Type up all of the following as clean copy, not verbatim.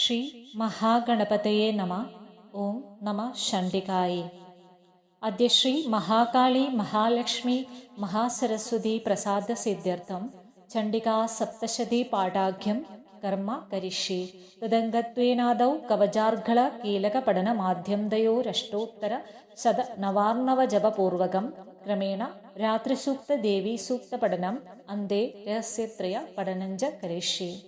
ശ്രീ മഹാഗണപതയേ നമ. ഓം നമ ചണ്ഡികായേ. അദ്യ ശ്രീ മഹാകാളി മഹാലക്ഷ്മി മഹാസരസ്വതി പ്രസാദ സിദ്ധ്യർത്ഥം ചണ്ഡികാ സപ്തശതി പാഠാഖ്യം കർമ്മ കരിഷ്യേ. തദംഗത്വേനാദൗ കവചാർഘള കീലക പഠന മാധ്യന്തയോരഷ്ടോത്തര ശത നവാർണവ ജപപൂർവകം ക്രമേണ രാത്രിസൂക്ത ദേവീ സൂക്ത പഠനം അന്തേ രഹസ്യത്രയ പഠനഞ്ച കരിഷ്യേ.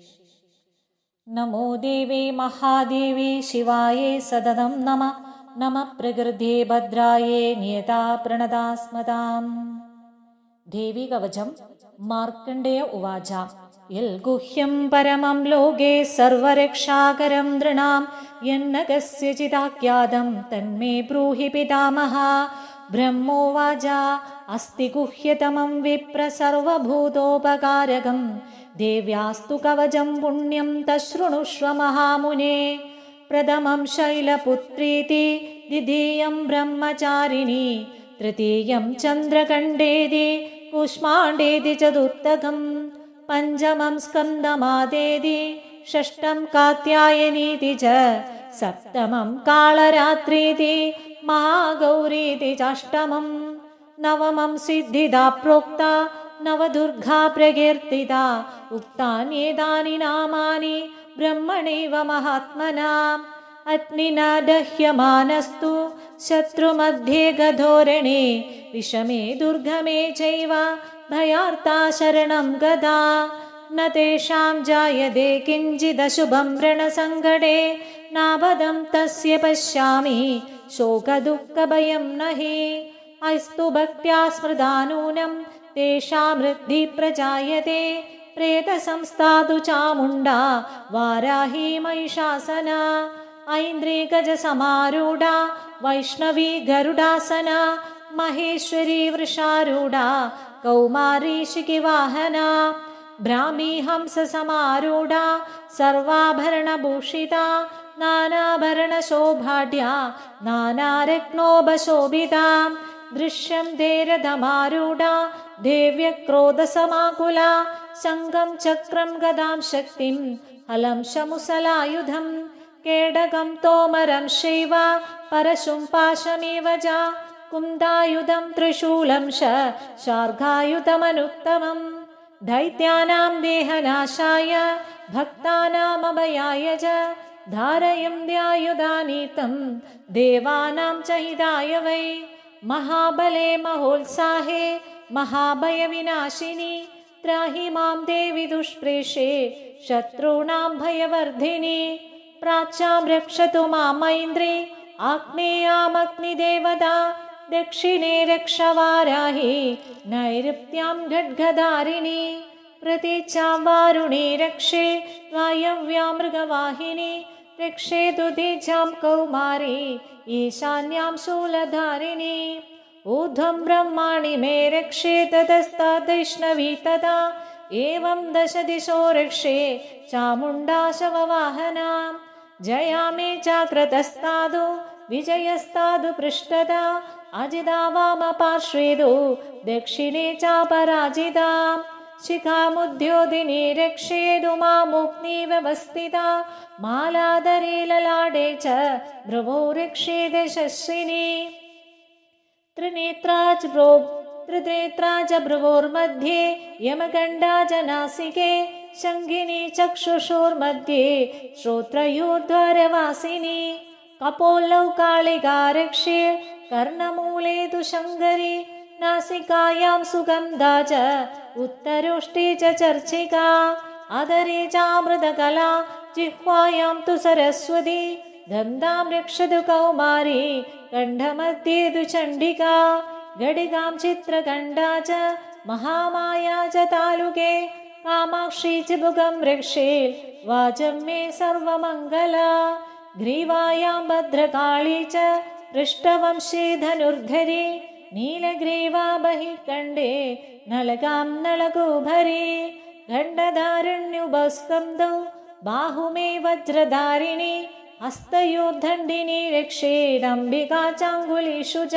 നമോ ദേവേ മഹാദേവേ ശിവായേ സതതം നമ. നമ പ്രകൃതേ ഭദ്രായേ നിയതാ പ്രണതാസ്മതാം. ദേവി കവചം. മാർക്കണ്ഡേയ ഉവാച. യൽ ഗുഹ്യം പരമം ലോകേ സർവരക്ഷാകരം നൃണാം യന്ന കസ്യചിദാഖ്യാതം തന്മേ ബ്രൂഹി പിതാമഹ. ബ്രഹ്മോവാച. അസ്തി ഗുഹ്യതമം വിപ്ര സർവഭൂതോപകാരകം ദേവ്യാസ്തു കവചം പുണ്യം തശൃണുഷ്വ മഹാമുനെ. പ്രഥമം ശൈലപുത്രീതി ദ്വിതീയം ബ്രഹ്മചാരിണി തൃതീയം ചന്ദ്രകണ്ഠേതി കൂഷ്മാണ്ഡേതി ചതുർത്ഥകം പഞ്ചമം സ്കന്ദമാദേതി ഷഷ്ടം കാത്യായനീതി ച സപ്തമം കാളരാത്രീതി മഹാഗൗരീതി ചാഷ്ടമം നവമം സിദ്ധിദാ പ്രോക്ത നവദുർഗാ പ്രകീർത്തിതാ ഉക്താന്യേതാനി നാമാനി ബ്രഹ്മണൈവ മഹാത്മനാ. അഗ്നിനാ ദഹ്യമാനസ്തു ശത്രുമധ്യേ ഗധോരണേ വിഷമേ ദുർഗമേ ചൈവ ഭയാർത്താ ശരണം ഗദാ. ന തേഷാം ജായതേ കിഞ്ചിദശുഭം രണസങ്കടേ നാപദം തസ്യ പശ്യാമി ശോകദുഃഖഭയം നഹി. അസ്തു ഭക്ത്യാ സ്മൃതാ നൂനം തേഷാം വൃദ്ധി പ്രജായതേ. പ്രേതസംസ്ഥാതു ചാമുണ്ഡാ വാരാഹി മഹിഷാസന. ഐന്ദ്രീ ഗജസമാരൂഢ വൈഷ്ണവീ ഗരുഡാസന. മഹേശ്വരീ വൃഷാരൂഢ കൗമാരീ ശിഖിവാഹന. ഭ്രാമീ ഹംസസമാരൂഢ സർവാഭരണഭൂഷിത. നാനാഭരണശോഭാഢ്യ നാനാരത്നോപശോഭിത. ദൃശ്യം ധേരഥമാരൂഢ ദേവ്യക്രോധസമാകുല. ശംഖം ചക്രം ഗദാം ശക്തിം ഹലം ശമുസലായുധം കേടകം തോമരം ശൈവ പരശും പാശമേവ ച. കുന്ദായുധം ത്രിശൂലം ശാർഘായുധമനുത്തമം ദൈത്യാനാം ദേഹനാശായ ഭക്താനാമഭയായ ച. ധാരയന്ത്യായുധാനീതം ദേവാനാം ച ഹിതായ വൈ. മഹാബലേ മഹോത്സാഹേ മഹാഭയവിനാശിനി ത്രാഹി മാം ദേവി ദുഷ്പ്രേഷേ ശത്രുണാം ഭയവർദ്ധിനി. പ്രാച്യാം രക്ഷതു മാമൈന്ദ്രേ ആഗ്നേയാമഗ്നിദേവത. ദക്ഷിണേ രക്ഷവാരാഹി നൈരുത്യാം ഖഡ്ഗധാരിണി. പ്രതീച്ചാം വാരുണേ രക്ഷേ വായവ്യാം മൃഗവാഹിനി. രക്ഷേതു ദീജാം കൗമാരി ഈശാന്യാം ശൂലധാരിണി. ഊർധ്വം ബ്രഹ്മാണി മേ രക്ഷേ തതസ്താദൈഷ്ണവീ തഥാ. ഏവം ദശദിശോ രക്ഷേ ചാമുണ്ഡാ ശവവാഹന. ജയാ മേ ജാഗ്രതസ്താദു വിജയസ്താദു പൃഷ്ഠത. അജിതാ വാമ പാർശ്വേദു ദക്ഷിണേ ചാപരാജിത. ശിഖാമുദ്യോതിനി രക്ഷേതു മാമുഗ്നി വ്യവസ്ഥിത. മാലാധരേ ലലാടേ ച ഭ്രുവോ രക്ഷേ ദശശ്വിനി. ത്രിനേത്രാ ച ഭ്രുവോർമധ്യേ യമകണ്ഠാ ച നാസികേ. ശംഖിനി ചക്ഷുഷോർമധ്യേ ശ്രോത്രയോദ്വാരവാസിനി. കപോലൗ കാളികാ രക്ഷേ കർണമൂലേ തു ശങ്കരി. നാസികായാം സുഗന്ധാ ച ഉത്തരോഷ്ഠേ ച ചർച്ചികാ. അധരേ ചാമൃതകലാ ജിഹ്വായാം തു സരസ്വതി. ദന്താം രക്ഷതു കൗമാരി കണ്ഠമധ്യേ തു ചണ്ഡികാ. ഘടികാം ചിത്രകണ്ഠാ ച മഹാമായാ ച താലുകേ. കാമാക്ഷി ചിബുകം രക്ഷേൽ വാചം മേ സർവമംഗലാ. ഗ്രീവായാം ഭദ്രകാളീ ച പൃഷ്ഠവംശേ ധനുർധരി. നീലഗ്രീവാ ബഹികണ്ഠേ നളകാം നളഗോഭരി. ഖണ്ഡധാരണ്യുപസ്കന്ധൗ ബാഹുമേ വജ്രധാരിണി. ഹസ്തയോർദണ്ഡിനി രക്ഷേരംബികാ ചാംഗുലീഷു ച.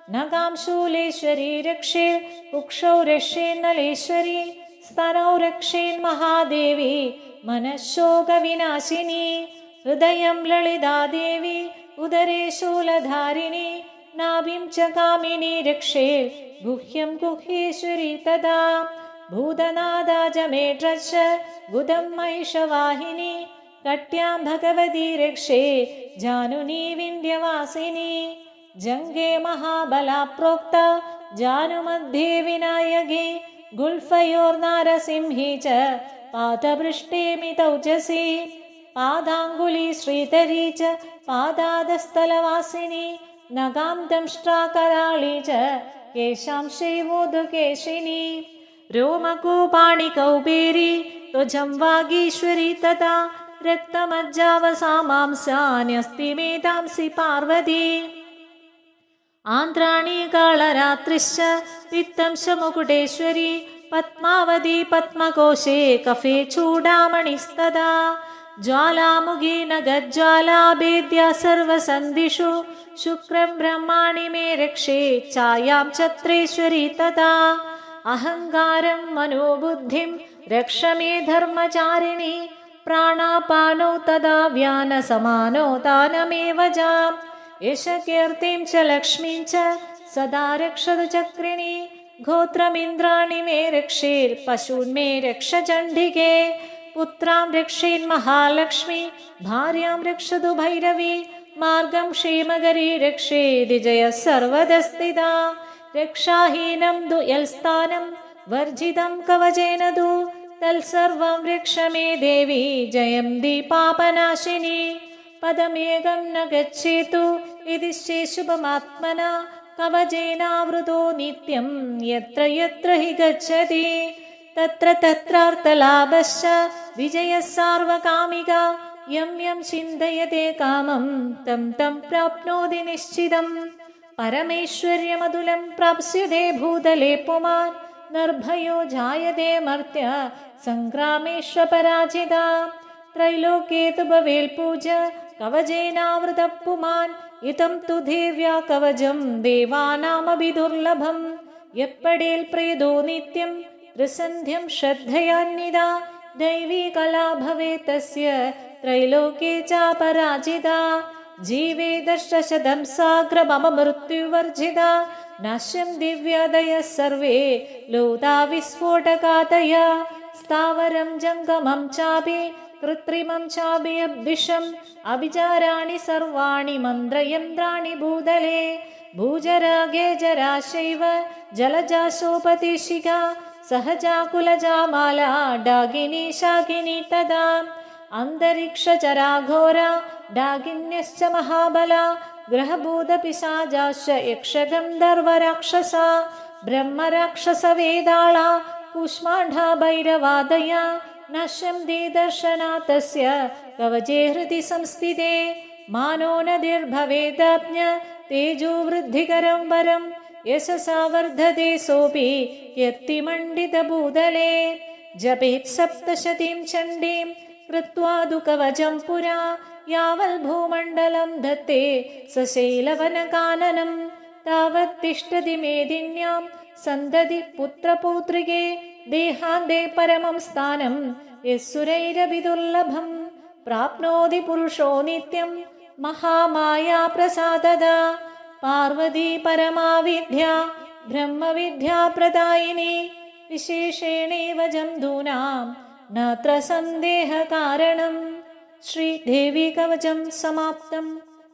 നഖാം ശൂലേശ്വരി രക്ഷേ കുക്ഷൗ രക്ഷേ നലേശ്വരി. स्तनौ रक्षेन् महादेवी മനഃശോകവിനാശിനി ഹൃദയം ലളിതാദേവി ഉദരേ ശൂലധാരിണി നാഭിം ച കാമിനി രക്ഷേ ഗുഹ്യം ഗുഹ്യേശ്വരി തഥാ ഭൂതനാദാജമേട്രശ്ച ഗുദം മഹിഷവാഹിനി കട്യാം ഭഗവതി രക്ഷേ ജാനുനി വിന്ധ്യവാസിനി ജംഗേ മഹാബലാ പ്രോക്ത ജാനുമധ്യേ വിനായകേ ഗുൽഫയോർനാരസിംഹി ച പാദപൃഷ്ഠേ മിതൗജസി പാദാംഗുലി ശ്രീധരീ ച പാദാദസ്ഥലവാസിനി നഗാം ദംഷ്ട്രാകരാളി ച കേശാംശൈവോദുകേശിനി രോമകൂപാണി കൗബേരി ത്വജം വാഗീശ്വരി തഥാ രക്തമജ്ജാവസാമാംസാന്യസ്തി മേധാംസി പാർവതി ആന്ത്രാണി കാളരാത്രിശ്ച പിത്തം ച മുകുടേശ്വരി പത്മാവതി പത്മകോശേ കഫേ ചൂടാമണിസ്തദാ ജ്വാലാമുഖി നഗജ്വാലാഭേദ്യ സർവസന്ധിഷു ശുക്രം ബ്രഹ്മാണി മേ രക്ഷേ ഛായാം ഛത്രേശ്വരി തഥാ അഹങ്കാരം മനോബുദ്ധിം രക്ഷ മേ ധർമ്മചാരിണി പ്രാണാപാനോ തഥാ വ്യാനസമാനോ ദാനമേവ ജാം യശ കീർത്തിം ച ലക്ഷ്മീം ച സദാ രക്ഷതു ചക്രിണി ഗോത്രമിന്ദ്രാണി മേ രക്ഷേർ പശൂൻ മേ രക്ഷ ചണ്ഡികേ പുത്രാം രക്ഷേൻ മഹാലക്ഷ്മി ഭാര്യാം രക്ഷതു ഭൈരവി മാർഗം ക്ഷേമകരീ രക്ഷേ ദിജയ സർവദസ്ഥിത രക്ഷാഹീനം ദു യൽസ്ഥാനം വർജിതം കവചേന ദു തൽസർവം രക്ഷ മേ ദേവി ജയം ദീപാപനാശിനി പദമേകം ന ഗച്ഛേതു ഇതി ശുഭമാത്മന കവചേനാവൃതോ നിത്യം യത്ര യത്ര ഹി ഗച്ഛതി തത്ര തത്രാർത്ഥലാഭശ്ച വിജയഃ സാർവകാമിക യം യം ചിന്തയതേ കാമം തം തം പ്രാപ്നോതി നിശ്ചിതം പരമൈശ്വര്യമതുലം പ്രാപ്സ്യതേ ഭൂതലേ പുമാൻ നിർഭയോ ജായതേ മർത്യ സംഗ്രാമേഷ്വപരാജിത ത്രൈലോക്യേ തു ഭവേൽ പൂജ കവചേനാവൃത പുമാൻ ഇതം തു ദേവ്യാ കവചം ദേവാനാമഭി ദുർലഭം യപ്പടേൽ പ്രേതോ നിത്യം ത്രിസന്ധ്യം ശ്രദ്ധയാന്വിതാ ദൈവീ കലാ ഭവേത് തസ്യ ത്രൈലോക്യേ ചാപരാജിതാ ജീവേദർശശതം സാഗ്രമമ മൃത്യുവർജിത നശ്യം ദിവ്യാദയഃ സർവേ ലോതാ വിസ്ഫോടകാദയ സ്ഥാവരം ജംഗമം ചാപി കൃത്രിമം ചാപി അബ്ദിശം അഭിചാരാണി സർവാണി മന്ത്രയന്ത്രാണി ഭൂതലേ ഭൂജരാഗേ ജരാശൈവ ജലജാശോപതിശിഖ സഹജാകുലജാമാല ഡാഗിനി ശാഖിനി തദാ അന്തരിക്ഷചരാഘോര ഡാഗിന്യശ്ച മഹാബല ഗ്രഹഭൂതപിശാചാശ്ച യക്ഷഗന്ധർവരാക്ഷസ ബ്രഹ്മരാക്ഷസവേതാള കൂഷ്മാണ്ഡാ ഭൈരവാദയ നശ്യം ദീദർശനാ തസ്യ കവചേ ഹൃദി സംസ്ഥിതേ മാനോ നദിർഭവേദാജ്ഞ തേജോ വൃദ്ധികരം വരം യശസാ വർദ്ധതേ സോപി കീർത്തിമണ്ഡിതഭൂതലേ ജപേത് സപ്തശതീം ചണ്ഡീം കൃത്വാ ദു കവചം പുരാ യാവൽ ഭൂമണ്ഡലം ധത്തെ സശൈലവനകാനനം താവത് തിഷ്ഠതി മേദിന്യാം സന്തതി പുത്രപൗത്രികേ ദേഹാന്തേ പരമം സ്ഥാനം യസ്സുരൈരഭിദുർലഭം പ്രാപ്നോതി പുരുഷോ നിത്യം മഹാമായാ പ്രസാദദ പാർവതി പരമാവിദ്യ ബ്രഹ്മവിദ്യാ പ്രദായിനി വിശേഷേണൈവ ജംധൂനാം നാത്ര സന്ദേഹ കാരണം. ശ്രീദേവി കവചം സമാപ്തം.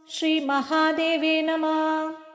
ശ്രീ മഹാദേവേ നമഃ.